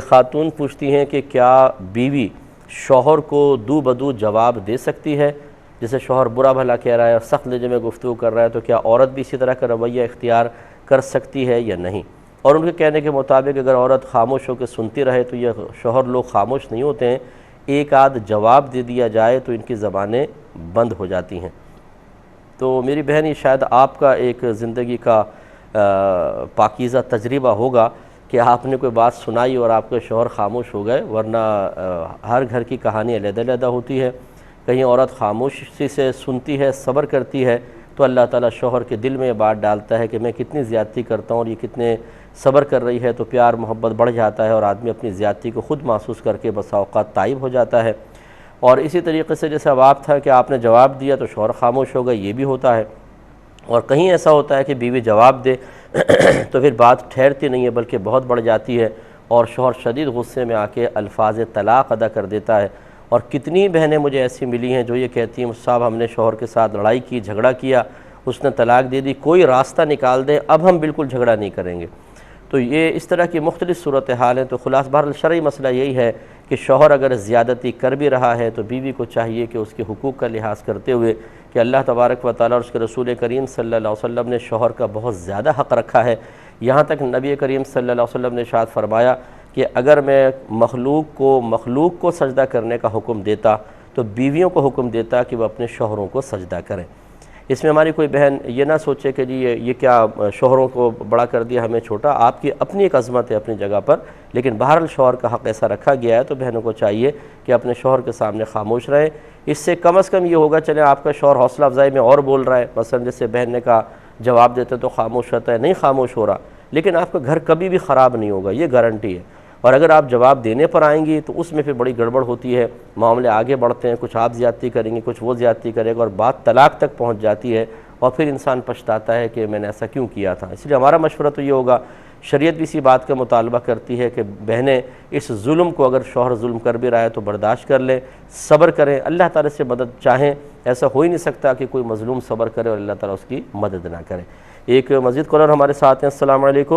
خاتون پوچھتی ہیں کہ کیا بیوی شوہر کو دو بدو جواب دے سکتی ہے؟ جیسے شوہر برا بھلا کہہ رہا ہے اور سخت لہجے میں گفتگو کر رہا ہے، تو کیا عورت بھی اسی طرح کا رویہ اختیار کر سکتی ہے یا نہیں؟ اور ان کے کہنے کے مطابق اگر عورت خاموش ہو کے سنتی رہے تو یہ شوہر لوگ خاموش نہیں ہوتے ہیں، ایک آدھ جواب دے دیا جائے تو ان کی زبانیں بند ہو جاتی ہیں۔ تو میری بہن، یہ شاید آپ کا ایک زندگی کا پاکیزہ تجربہ ہوگا کہ آپ نے کوئی بات سنائی اور آپ کے شوہر خاموش ہو گئے، ورنہ ہر گھر کی کہانی علیحدہ علیحدہ ہوتی ہے۔ کہیں عورت خاموشی سے سنتی ہے، صبر کرتی ہے، تو اللہ تعالیٰ شوہر کے دل میں یہ بات ڈالتا ہے کہ میں کتنی زیادتی کرتا ہوں اور یہ کتنے صبر کر رہی ہے، تو پیار محبت بڑھ جاتا ہے اور آدمی اپنی زیادتی کو خود محسوس کر کے بسا اوقات تائب ہو جاتا ہے۔ اور اسی طریقے سے جیسے اب آپ تھا کہ آپ نے جواب دیا تو شوہر خاموش ہو گئے، یہ بھی ہوتا ہے۔ اور کہیں ایسا ہوتا ہے کہ بیوی جواب دے تو پھر بات ٹھہرتی نہیں ہے بلکہ بہت بڑھ جاتی ہے اور شوہر شدید غصے میں آ کے الفاظ طلاق ادا کر دیتا ہے۔ اور کتنی بہنیں مجھے ایسی ملی ہیں جو یہ کہتی ہیں صاحب ہم نے شوہر کے ساتھ لڑائی کی، جھگڑا کیا، اس نے طلاق دے دی، کوئی راستہ نکال دیں، اب ہم بالکل جھگڑا نہیں کریں گے۔ تو یہ اس طرح کی مختلف صورتحال ہیں۔ تو خلاصہ بہرحال شرعی مسئلہ یہی ہے کہ شوہر اگر زیادتی کر بھی رہا ہے تو بیوی کو چاہیے کہ اس کے حقوق کا لحاظ کرتے ہوئے کہ اللہ تبارک و تعالیٰ اور اس کے رسول کریم صلی اللہ علیہ وسلم نے شوہر کا بہت زیادہ حق رکھا ہے۔ یہاں تک نبی کریم صلی اللہ علیہ وسلم نے ارشاد فرمایا کہ اگر میں مخلوق کو سجدہ کرنے کا حکم دیتا تو بیویوں کو حکم دیتا کہ وہ اپنے شوہروں کو سجدہ کریں۔ اس میں ہماری کوئی بہن یہ نہ سوچے کہ جی یہ کیا شوہروں کو بڑا کر دیا ہمیں چھوٹا، آپ کی اپنی ایک عظمت ہے اپنی جگہ پر، لیکن بہرحال شوہر کا حق ایسا رکھا گیا ہے تو بہنوں کو چاہیے کہ اپنے شوہر کے سامنے خاموش رہیں۔ اس سے کم از کم یہ ہوگا چلیں آپ کا شوہر حوصلہ افزائی میں اور بول رہا ہے، مثلا جیسے بہن نے کہا جواب دیتے تو خاموش رہتا ہے، نہیں خاموش ہو رہا، لیکن آپ کا گھر کبھی بھی خراب نہیں ہوگا، یہ گارنٹی ہے۔ اور اگر آپ جواب دینے پر آئیں گی تو اس میں پھر بڑی گڑبڑ ہوتی ہے، معاملے آگے بڑھتے ہیں، کچھ آپ زیادتی کریں گے، کچھ وہ زیادتی کرے گا اور بات طلاق تک پہنچ جاتی ہے اور پھر انسان پچھتاتا ہے کہ میں نے ایسا کیوں کیا تھا۔ اس لیے ہمارا مشورہ تو یہ ہوگا، شریعت بھی اسی بات کا مطالبہ کرتی ہے کہ بہنیں اس ظلم کو، اگر شوہر ظلم کر بھی رہا ہے تو برداشت کر لیں، صبر کریں، اللہ تعالیٰ سے مدد چاہیں۔ ایسا ہو ہی نہیں سکتا کہ کوئی مظلوم صبر کرے اور اللہ تعالیٰ اس کی مدد نہ کرے۔ ایک مزید کالر ہمارے ساتھ ہیں۔ السلام علیکم۔